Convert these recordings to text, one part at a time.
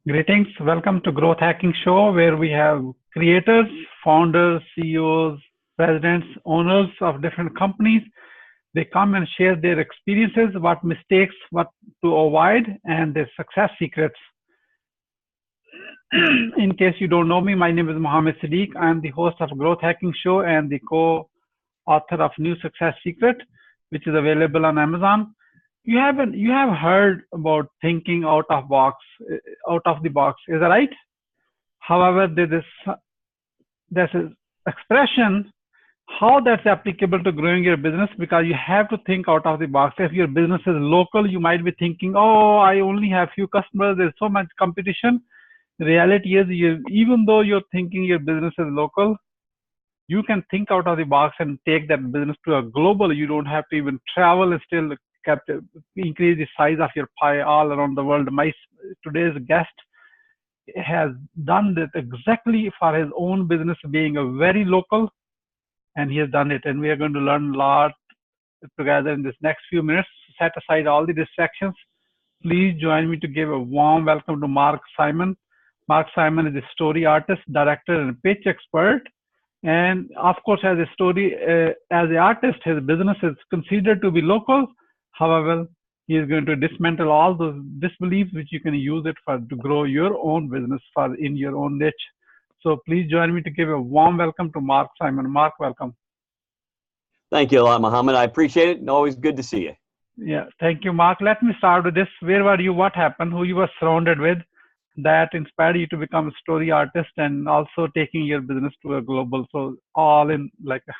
Greetings. Welcome to Growth Hacking Show, where we have creators, founders, CEOs, presidents, owners of different companies. They come and share their experiences, what mistakes, what to avoid, and their success secrets. In case you don't know me, my name is Mohammed Siddique. I am the host of Growth Hacking Show and the co-author of New Success Secret, which is available on Amazon. You have heard about thinking out of the box, is that right? However, there's an expression how that's applicable to growing your business, because you have to think out of the box. If your business is local, you might be thinking, oh, I only have few customers, there's so much competition. The reality is, even though you're thinking your business is local, you can think out of the box and take that business to a global. You don't have to even travel and still increase the size of your pie all around the world. Today's guest has done that exactly for his own business, being a very local, and he has done it. And we are going to learn a lot together in this next few minutes. Set aside all the distractions. Please join me to give a warm welcome to Mark Simon. Mark Simon is a story artist, director, and pitch expert. And of course, as an artist, his business is considered to be local. However, he is going to dismantle all those disbeliefs, which you can use it to grow your own business in your own niche. So please join me to give a warm welcome to Mark Simon. Mark, welcome. Thank you a lot, Mohammed. I appreciate it, and always good to see you. Yeah, thank you, Mark. Let me start with this. Where were you? What happened? Who you were surrounded with that inspired you to become a story artist and also taking your business to a global? So all in like a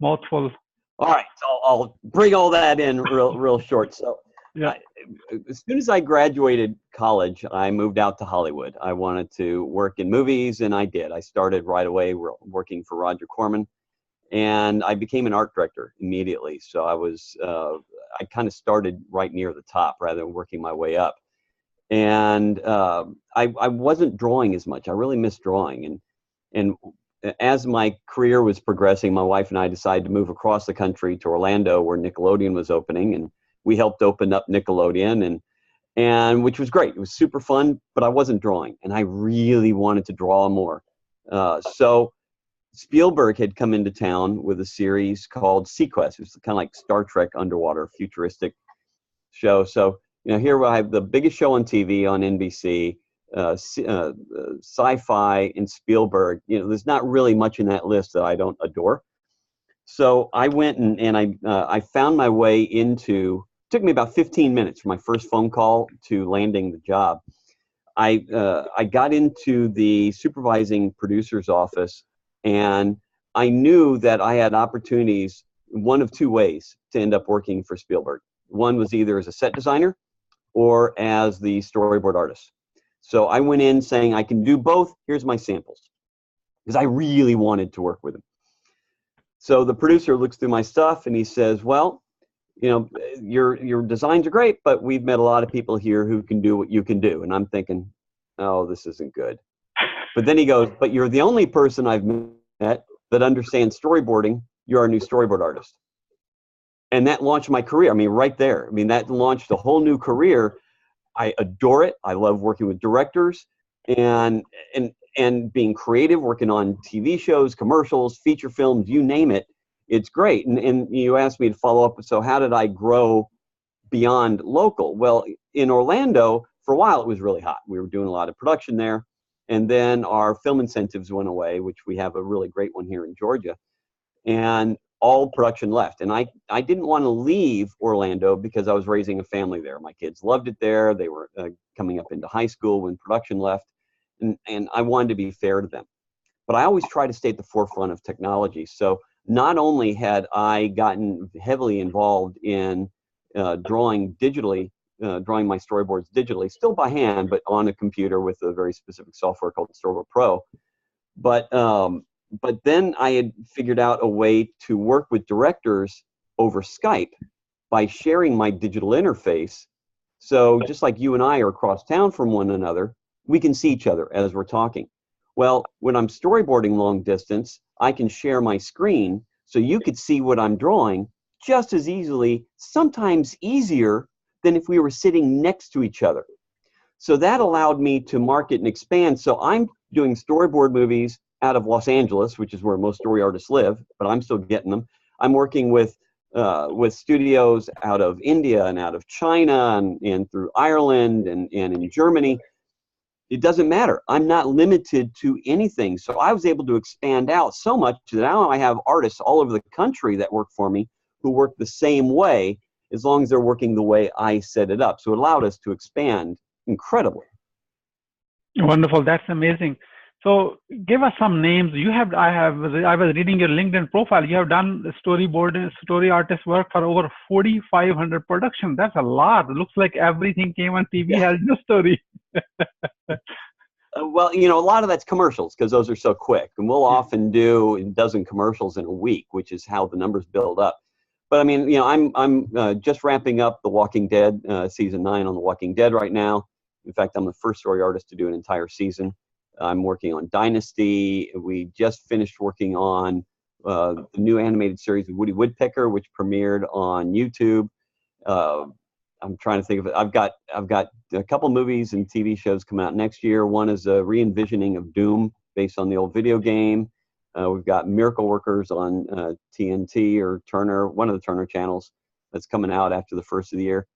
mouthful. All right, so I'll bring all that in real short. So, yeah. As soon as I graduated college, I moved out to Hollywood. I wanted to work in movies, and I did. I started right away working for Roger Corman, and I became an art director immediately. So I kind of started right near the top rather than working my way up. And I wasn't drawing as much. I really missed drawing, and as my career was progressing, my wife and I decided to move across the country to Orlando, where Nickelodeon was opening, and we helped open up Nickelodeon, and which was great. It was super fun, but I wasn't drawing, and I really wanted to draw more. So Spielberg had come into town with a series called Sequest. It was kind of like Star Trek underwater futuristic show. So here I have the biggest show on TV on NBC. Sci-fi and Spielberg, there's not really much in that list that I don't adore. So I went and I found my way into, it took me about 15 minutes from my first phone call to landing the job. I got into the supervising producer's office, and I knew that I had opportunities one of two ways to end up working for Spielberg. One was either as a set designer or as the storyboard artist. So I went in saying, I can do both. Here's my samples, because I really wanted to work with him. So the producer looks through my stuff and he says, well, your designs are great, but we've met a lot of people here who can do what you can do. And I'm thinking, oh, this isn't good. But then he goes, but you're the only person I've met that understands storyboarding. You're our new storyboard artist. And that launched my career. I mean, right there. I mean, that launched a whole new career. I adore it. I love working with directors and being creative, working on TV shows, commercials, feature films, you name it. It's great. And you asked me to follow up. So how did I grow beyond local? Well, in Orlando, for a while, it was really hot. We were doing a lot of production there. And then our film incentives went away, which we have a really great one here in Georgia. And all production left. And I didn't want to leave Orlando because I was raising a family there. My kids loved it there. They were coming up into high school when production left. And I wanted to be fair to them. But I always try to stay at the forefront of technology. So not only had I gotten heavily involved in drawing my storyboards digitally, still by hand, but on a computer with a very specific software called Storyboard Pro. But then I had figured out a way to work with directors over Skype by sharing my digital interface. So just like you and I are across town from one another, we can see each other as we're talking. Well, when I'm storyboarding long distance, I can share my screen so you could see what I'm drawing just as easily, sometimes easier than if we were sitting next to each other. So that allowed me to market and expand. So I'm doing storyboard movies out of Los Angeles, which is where most story artists live, but I'm still getting them. I'm working with studios out of India and out of China and through Ireland and in Germany. It doesn't matter. I'm not limited to anything. So I was able to expand out so much that now I have artists all over the country that work for me who work the same way, as long as they're working the way I set it up. So it allowed us to expand incredibly. Wonderful. That's amazing. So give us some names. I was reading your LinkedIn profile. You have done storyboard and story artist work for over 4,500 productions. That's a lot. It looks like everything came on TV has no story. Well, you know, a lot of that's commercials because those are so quick. And we'll often do a dozen commercials in a week, which is how the numbers build up. But I mean, you know, I'm just wrapping up The Walking Dead, season 9 on The Walking Dead right now. In fact, I'm the first story artist to do an entire season. I'm working on Dynasty. We just finished working on the new animated series with Woody Woodpecker, which premiered on YouTube. I'm trying to think of it. I've got a couple movies and TV shows coming out next year. One is a re-envisioning of Doom based on the old video game. We've got Miracle Workers on TNT or Turner, one of the Turner channels, that's coming out after the first of the year.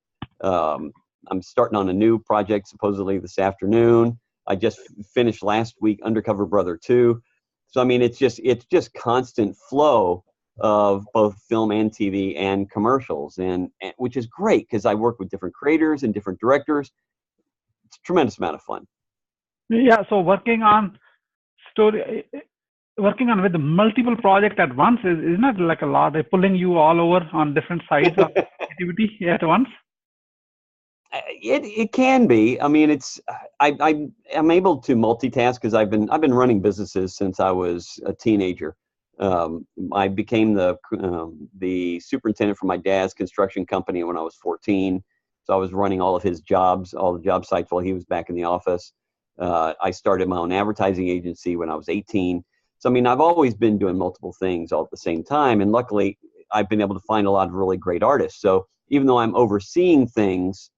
I'm starting on a new project supposedly this afternoon. I just finished last week Undercover Brother 2. So I mean, it's just constant flow of both film and TV and commercials, and which is great because I work with different creators and different directors. It's a tremendous amount of fun. Yeah. So working on with multiple projects at once is not like a lot. They're pulling you all over on different sides of activity at once. It can be. I mean, I'm able to multitask because I've been running businesses since I was a teenager. I became the superintendent for my dad's construction company when I was 14. So I was running all of his jobs, all the job sites while he was back in the office. I started my own advertising agency when I was 18. So, I mean, I've always been doing multiple things all at the same time. And luckily, I've been able to find a lot of really great artists. So even though I'm overseeing things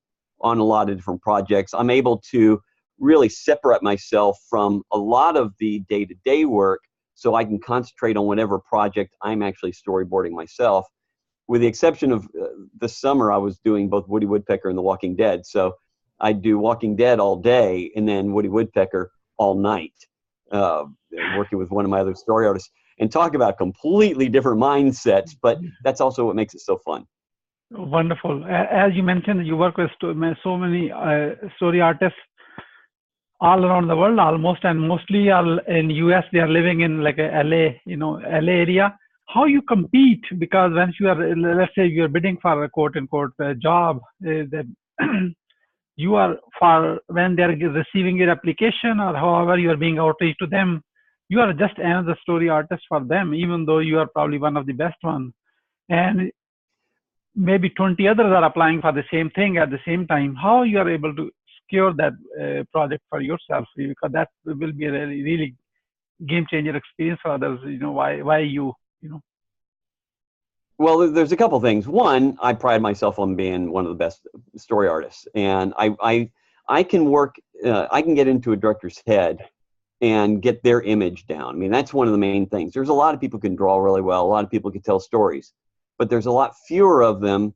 on a lot of different projects, I'm able to really separate myself from a lot of the day-to-day work so I can concentrate on whatever project I'm actually storyboarding myself. With the exception of this summer, I was doing both Woody Woodpecker and The Walking Dead. So I do Walking Dead all day and then Woody Woodpecker all night, working with one of my other story artists, and talk about completely different mindsets, but that's also what makes it so fun. Wonderful. As you mentioned, you work with so many story artists all around the world, almost, and mostly are in US. They are living in like a LA, LA area. How you compete? Because once you are, let's say you are bidding for a quote unquote job, that you are for when they are receiving your application or however you are being outreach to them, you are just another story artist for them, even though you are probably one of the best ones. And maybe 20 others are applying for the same thing at the same time. How you are able to secure that project for yourself? Because that will be a really game changer experience for others. Why you? Well, there's a couple things. One, I pride myself on being one of the best story artists, and I can work. I can get into a director's head and get their image down. I mean, that's one of the main things. There's a lot of people who can draw really well. A lot of people can tell stories, but there's a lot fewer of them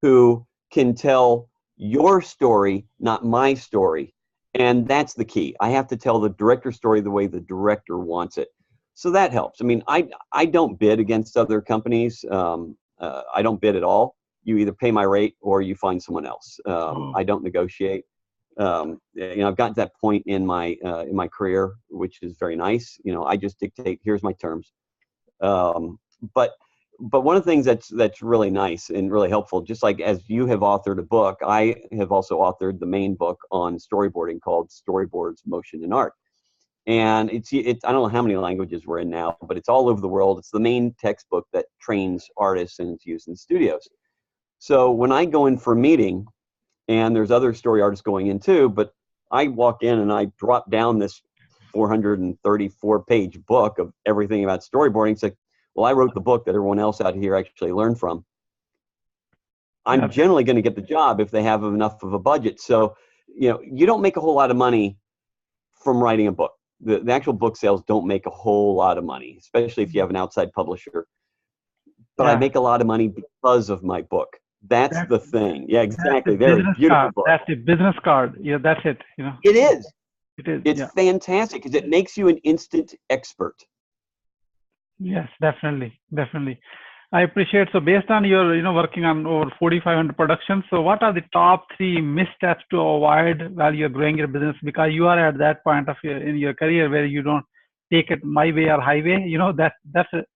who can tell your story, not my story. And that's the key. I have to tell the director's story the way the director wants it. So that helps. I mean, I don't bid against other companies. I don't bid at all. You either pay my rate or you find someone else. I don't negotiate. I've gotten to that point in my career, which is very nice. I just dictate, here's my terms. But one of the things that's really nice and really helpful, just like as you have authored a book, I have also authored the main book on storyboarding called Storyboards, Motion and Art. And it's I don't know how many languages we're in now, but it's all over the world. It's the main textbook that trains artists and it's used in studios. So when I go in for a meeting, and there's other story artists going in too, but I walk in and I drop down this 434-page book of everything about storyboarding. It's like, well, I wrote the book that everyone else out here actually learned from. I'm generally going to get the job if they have enough of a budget. So you don't make a whole lot of money from writing a book. The actual book sales don't make a whole lot of money, especially if you have an outside publisher. But I make a lot of money because of my book. That's the thing. Yeah, exactly. There, beautiful book. That's the business card. Yeah, that's it. It is. It is. It's fantastic because it makes you an instant expert. Yes, definitely, definitely. I appreciate. So based on your, working on over 4,500 productions, so what are the top 3 missteps to avoid while you're growing your business? Because you are at that point of in your career where you don't take it my way or highway.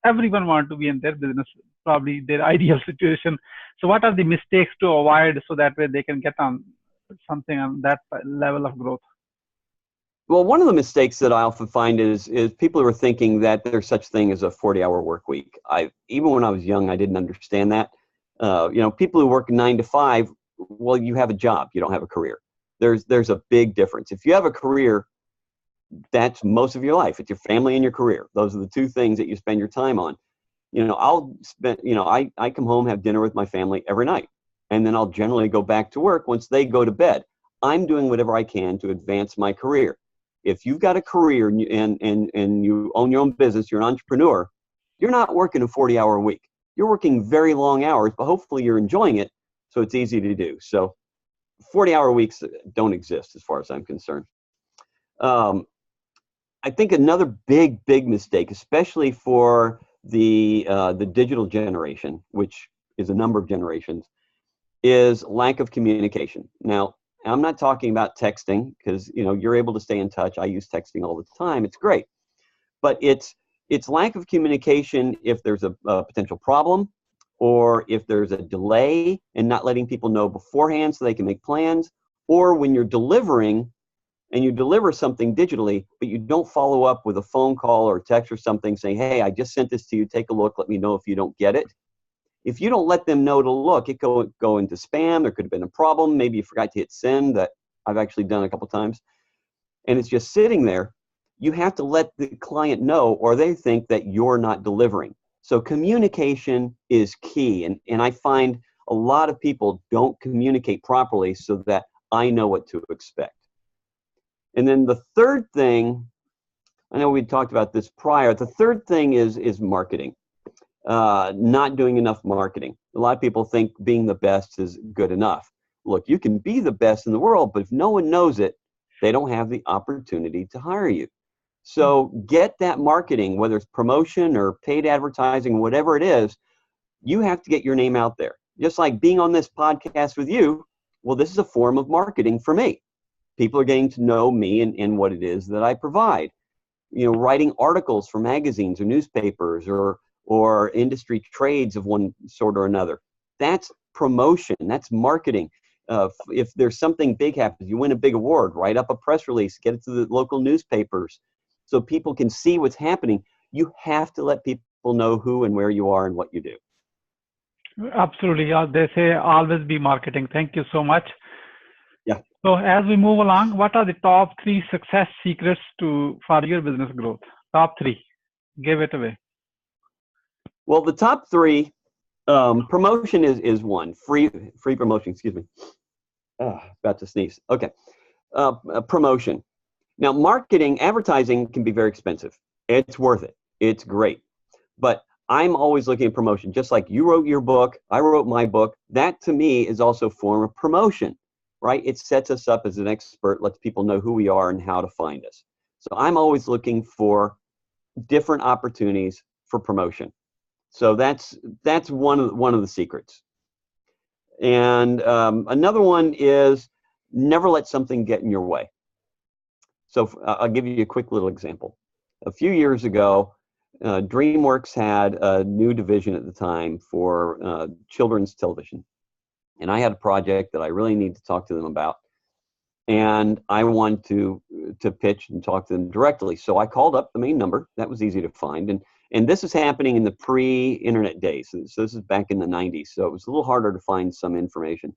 Everyone wants to be in their business, probably their ideal situation. So what are the mistakes to avoid so that way they can get on something on that level of growth? Well, one of the mistakes that I often find is people who are thinking that there's such thing as a 40-hour work week. Even when I was young, I didn't understand that. People who work 9 to 5, well, you have a job, you don't have a career. There's a big difference. If you have a career, that's most of your life. It's your family and your career. Those are the 2 things that you spend your time on. I come home, have dinner with my family every night, and then I'll generally go back to work once they go to bed. I'm doing whatever I can to advance my career. If you've got a career and you own your own business, you're an entrepreneur, you're not working a 40-hour week. You're working very long hours, but hopefully you're enjoying it, so it's easy to do. So 40-hour weeks don't exist as far as I'm concerned. I think another big mistake, especially for the digital generation, which is a number of generations, is lack of communication. Now, I'm not talking about texting because you're able to stay in touch. I use texting all the time. It's great, but it's lack of communication if there's a potential problem, or if there's a delay and not letting people know beforehand so they can make plans, or when you're delivering and you deliver something digitally, but you don't follow up with a phone call or text or something saying, hey, I just sent this to you. Take a look. Let me know if you don't get it. If you don't let them know to look, it go into spam. There could have been a problem. Maybe you forgot to hit send. That I've actually done a couple times. And it's just sitting there. You have to let the client know, or they think that you're not delivering. So communication is key. And I find a lot of people don't communicate properly so that I know what to expect. And then the third thing, I know we talked about this prior, the third thing is marketing. Not doing enough marketing. A lot of people think being the best is good enough. Look, you can be the best in the world, but if no one knows it, they don't have the opportunity to hire you. So get that marketing, whether it's promotion or paid advertising, whatever it is, you have to get your name out there. Just like being on this podcast with you, well, this is a form of marketing for me. People are getting to know me and what it is that I provide. Writing articles for magazines or newspapers or industry trades of one sort or another. That's promotion. That's marketing. If there's something big happens, you win a big award, write up a press release, get it to the local newspapers so people can see what's happening. You have to let people know who and where you are and what you do. Absolutely. They say always be marketing. Thank you so much. Yeah. So as we move along, what are the top 3 success secrets for your business growth? Top 3. Give it away. Well, the top 3, promotion is one. Free promotion, excuse me. About to sneeze. Okay. Promotion. Now, marketing, advertising can be very expensive. It's worth it. It's great. But I'm always looking at promotion. Just like you wrote your book, I wrote my book. That, to me, is also a form of promotion, right? It sets us up as an expert, lets people know who we are and how to find us. So I'm always looking for different opportunities for promotion. So that's one of the secrets. And another one is never let something get in your way. So I'll give you a quick little example. A few years ago, DreamWorks had a new division at the time for children's television. And I had a project that I really need to talk to them about. And I wanted to pitch and talk to them directly. So I called up the main number. That was easy to find. And this is happening in the pre-internet days. So this is back in the 90s. So it was a little harder to find some information.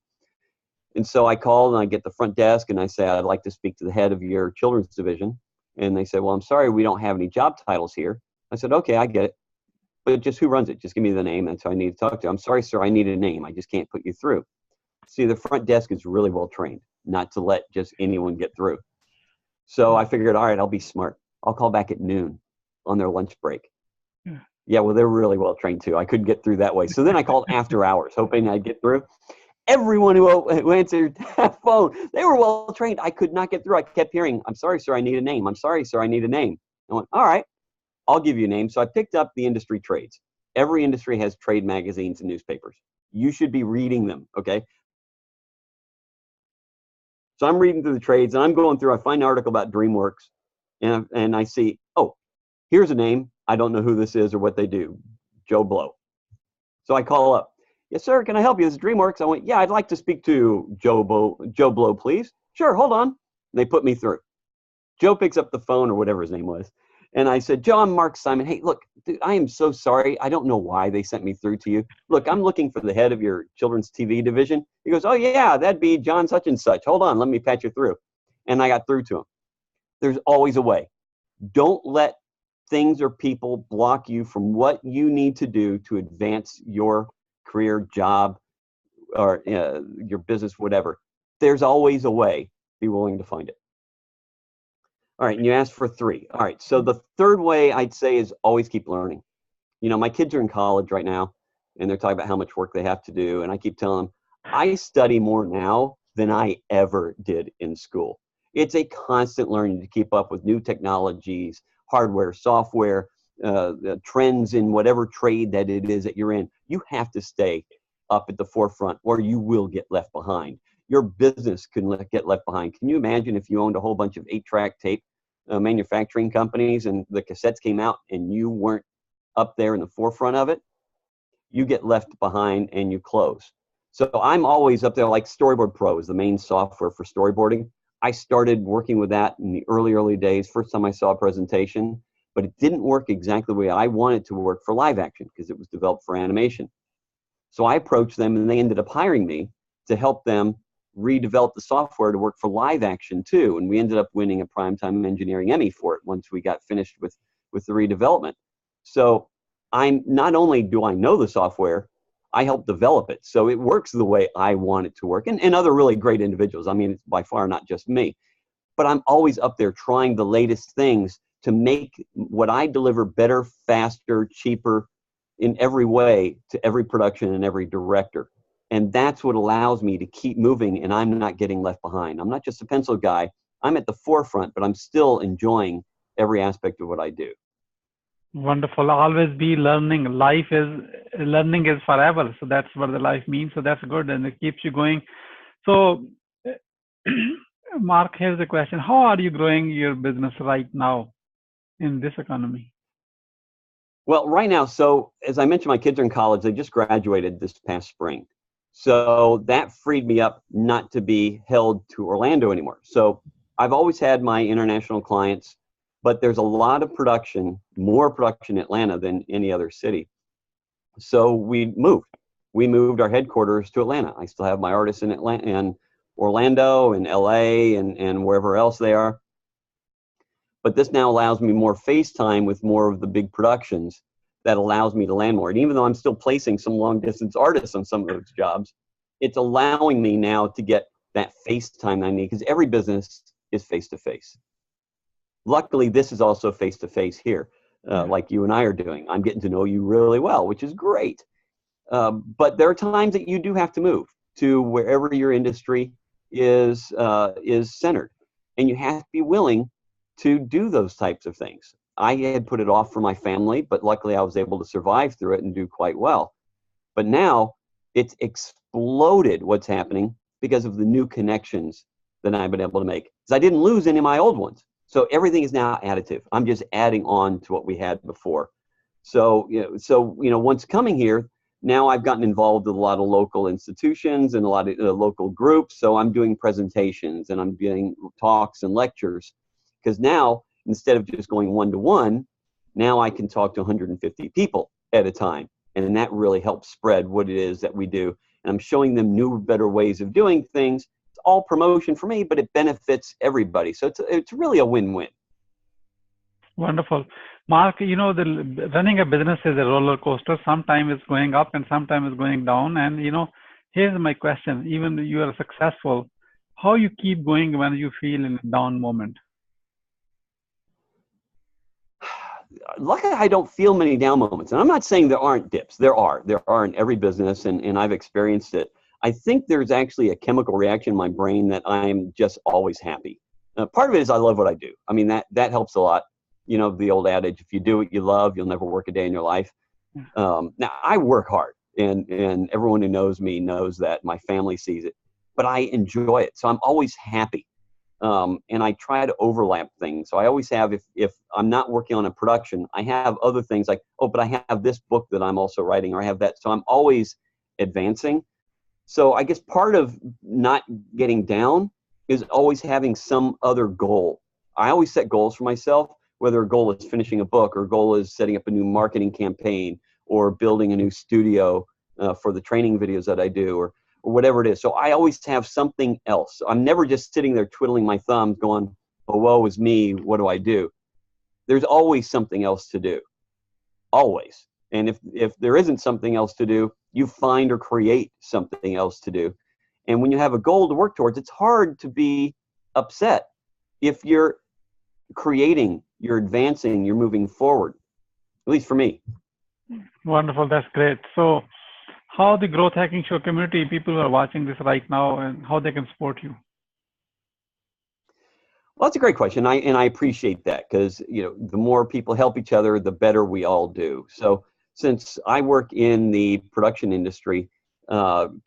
And so I called and I get the front desk and I say, I'd like to speak to the head of your children's division. And they said, well, I'm sorry, we don't have any job titles here. I said, okay, I get it. But just who runs it? Just give me the name. That's who I need to talk to. I'm sorry, sir, I need a name. I just can't put you through. See, the front desk is really well trained. not to let just anyone get through. So I figured, all right, I'll be smart. I'll call back at noon on their lunch break. Yeah, well, they're really well trained too. I couldn't get through that way. So then I called after hours, hoping I'd get through. Everyone who answered that phone, they were well trained. I could not get through. I kept hearing, I'm sorry, sir, I need a name. I'm sorry, sir, I need a name. I went, all right, I'll give you a name. So I picked up the industry trades. Every industry has trade magazines and newspapers. You should be reading them, okay? So I'm reading through the trades, and I'm going through, I find an article about DreamWorks, and I see, oh, here's a name. I don't know who this is or what they do. Joe Blow. So I call up. Yes, sir, can I help you? This is DreamWorks. I went, yeah, I'd like to speak to Joe Blow, please. Sure, hold on. And they put me through. Joe picks up the phone or whatever his name was. And I said, Joe, I'm Mark Simon. Hey, look, dude, I am so sorry. I don't know why they sent me through to you. Look, I'm looking for the head of your children's TV division. He goes, oh, yeah, that'd be John such and such. Hold on, let me patch you through. And I got through to him. There's always a way. Don't let things or people block you from what you need to do to advance your career, job, or your business, whatever. There's always a way. Be willing to find it. All right, and you asked for 3. All right, so the third way I'd say is always keep learning. You know, my kids are in college right now, and they're talking about how much work they have to do, and I keep telling them, I study more now than I ever did in school. It's a constant learning to keep up with new technologies, hardware, software, trends in whatever trade that it is that you're in. You have to stay up at the forefront or you will get left behind. Your business can get left behind. Can you imagine if you owned a whole bunch of 8-track tape manufacturing companies and the cassettes came out and you weren't up there in the forefront of it? You get left behind and you close. So I'm always up there, like Storyboard Pro is the main software for storyboarding. I started working with that in the early days. First time I saw a presentation, but it didn't work exactly the way I wanted to work for live action because it was developed for animation. So I approached them and they ended up hiring me to help them redevelop the software to work for live action too. And we ended up winning a Primetime Engineering Emmy for it once we got finished with the redevelopment. So I'm not only do I know the software, I helped develop it. So it works the way I want it to work. And other really great individuals. I mean, it's by far not just me. But I'm always up there trying the latest things to make what I deliver better, faster, cheaper in every way to every production and every director. And that's what allows me to keep moving and I'm not getting left behind. I'm not just a pencil guy. I'm at the forefront, but I'm still enjoying every aspect of what I do. Wonderful. Always be learning. Learning is forever. So that's what the life means. So that's good. And it keeps you going. So Mark, here's the question. How are you growing your business right now in this economy? Well, right now, so as I mentioned, my kids are in college. They just graduated this past spring. So that freed me up not to be held to Orlando anymore. So I've always had my international clients, but there's a lot of production, more production in Atlanta than any other city. So we moved our headquarters to Atlanta. I still have my artists in Atlanta and Orlando and LA and wherever else they are. But this now allows me more face time with more of the big productions that allows me to land more. And even though I'm still placing some long distance artists on some of those jobs, it's allowing me now to get that face time I need because every business is face to face. Luckily, this is also face to face here, like you and I are doing. I'm getting to know you really well, which is great. But there are times that you do have to move to wherever your industry is centered, and you have to be willing to do those types of things. I had put it off for my family, but luckily I was able to survive through it and do quite well. But now it's exploded what's happening because of the new connections that I've been able to make. Because I didn't lose any of my old ones. So everything is now additive. I'm just adding on to what we had before. So once coming here, now I've gotten involved with a lot of local institutions and a lot of local groups. So I'm doing presentations and I'm doing talks and lectures. Because now, instead of just going one-to-one, now I can talk to 150 people at a time. And that really helps spread what it is that we do. And I'm showing them new, better ways of doing things. It's all promotion for me, but it benefits everybody. So it's really a win-win. Wonderful. Mark, running a business is a roller coaster. Sometimes it's going up and sometimes it's going down. And, here's my question. Even though you are successful, how you keep going when you feel in a down moment. Luckily, I don't feel many down moments. And I'm not saying there aren't dips. There are in every business, and I've experienced it. I think there's actually a chemical reaction in my brain that I'm just always happy. Part of it is I love what I do. I mean, that helps a lot. You know, the old adage, if you do what you love, you'll never work a day in your life. Now, I work hard, and everyone who knows me knows that. My family sees it. But I enjoy it. So I'm always happy. And I try to overlap things. So I always have, if I'm not working on a production, I have other things like, oh, but I have this book that I'm also writing, or I have that. So I'm always advancing. So I guess part of not getting down is always having some other goal. I always set goals for myself, whether a goal is finishing a book, or a goal is setting up a new marketing campaign, or building a new studio for the training videos that I do, or whatever it is. So I always have something else. I'm never just sitting there twiddling my thumbs going, oh, woe is me, what do I do? There's always something else to do. Always. And if there isn't something else to do, you find or create something else to do. And when you have a goal to work towards, it's hard to be upset. If you're creating, you're advancing, you're moving forward, at least for me. Wonderful. That's great. So how the Growth Hacking Show community, people who are watching this right now, and how they can support you? Well, that's a great question. I appreciate that, because the more people help each other, the better we all do. So since I work in the production industry,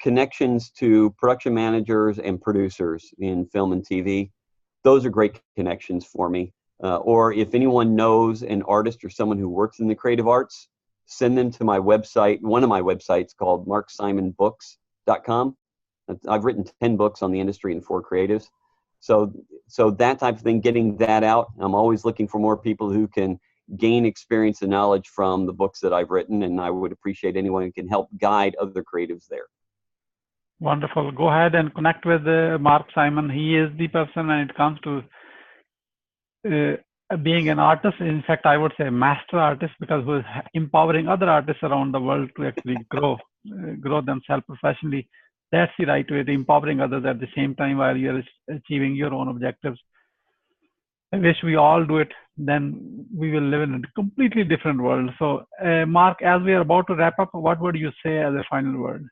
connections to production managers and producers in film and TV, those are great connections for me. Or if anyone knows an artist or someone who works in the creative arts, send them to my website, one of my websites called marksimonbooks.com. I've written 10 books on the industry and 4 creatives. So that type of thing, getting that out. I'm always looking for more people who can gain experience and knowledge from the books that I've written, and I would appreciate anyone who can help guide other creatives there. Wonderful. Go ahead and connect with Mark Simon. He is the person when it comes to being an artist. In fact, I would say a master artist, because who is empowering other artists around the world to actually grow themselves professionally. That's the right way, to empowering others at the same time while you're achieving your own objectives. I wish we all do it. Then we will live in a completely different world. So, Mark, as we are about to wrap up, what would you say as a final word?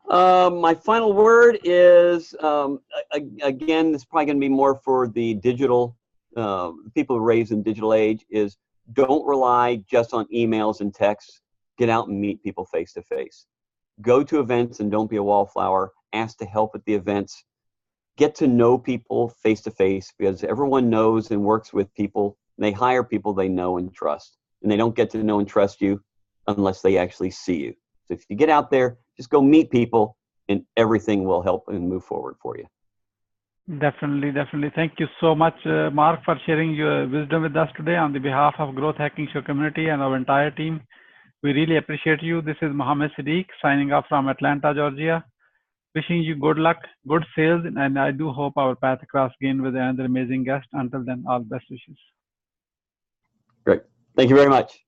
My final word is, again, this is probably going to be more for the digital, people raised in digital age, is don't rely just on emails and texts. Get out and meet people face to face. Go to events and don't be a wallflower. Ask to help at the events. Get to know people face to face, because everyone knows and works with people. They hire people they know and trust. And they don't get to know and trust you unless they actually see you. So if you get out there, just go meet people, and everything will help and move forward for you. Definitely, definitely. Thank you so much, Mark, for sharing your wisdom with us today on the behalf of Growth Hacking Show community and our entire team. We really appreciate you. This is Mohammed Siddique signing off from Atlanta, Georgia. Wishing you good luck, good sales, and I do hope our path cross again with another amazing guest. Until then, all best wishes. Great. Thank you very much.